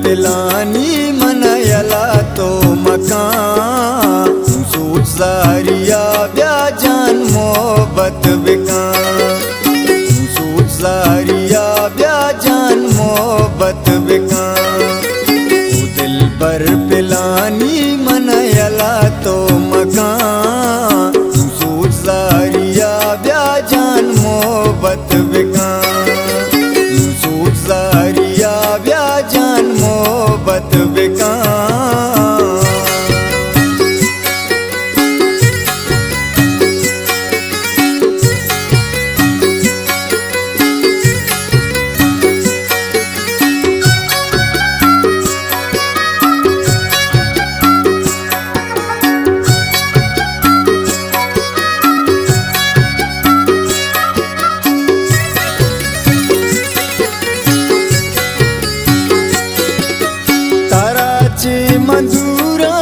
पिलानी मनयला तो मकान सूट सारिया ब्याजान मोहब्बत बिकान सूट सारिया ब्याजान मोहब्बत बिकान दिल पर पिलानी मनयला तो मकान सूट सारिया ब्याजान मोहब्बत बिकान सूट सारिया ब्याजान मोहब्बत बिकान। मंजूरा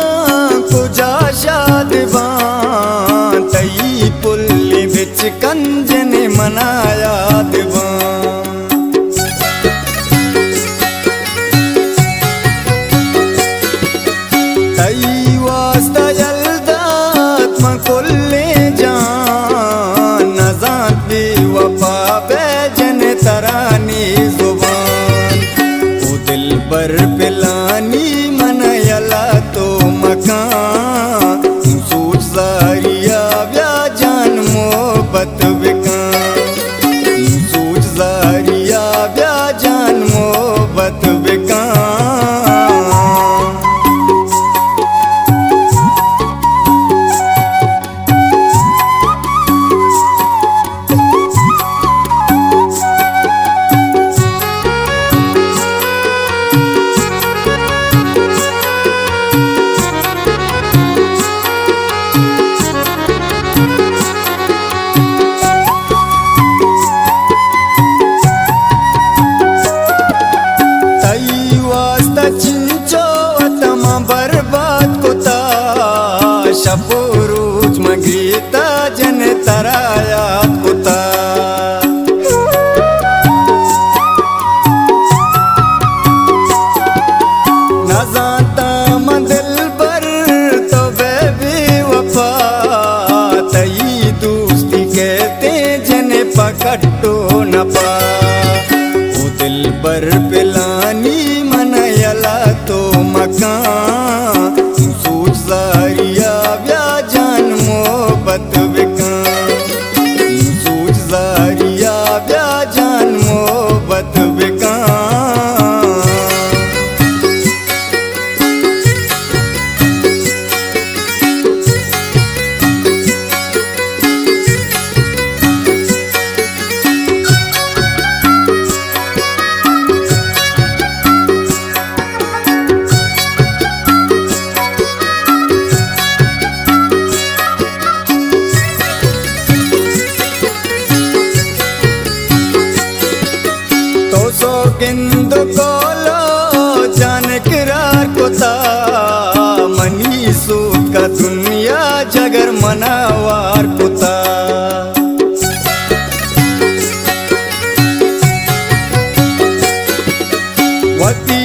को जा शादवान तई पुल्ली बिच कंज ने मनाया दीवान तई वास्ता जल्दात मकुल्ले जान नजात भी वफा बेजन तरानी जुबान ओ दिल पर पिलानी मनयला तो मकान सूट सारिया ब्याजान मोहब्बत बिकान सूट सारिया ब्याजान मोहब्बत बिकान। बर्बाद कुता शपुरूज मगीता जन तराया कुता न जाता मंदिल पर तो बेबी वफा तई दोस्ती कहते जन पकड़ो न पा ओ दिल पर पिलानी मनयला तो मकान सूट सारिया ब्याजान मोहब्बत बिकान सूट सारिया ब्याजान मोहब्बत बिकान। गिंद कोलो जान किरार कोता मनी सूट का दुनिया जगर मनावार कोता वती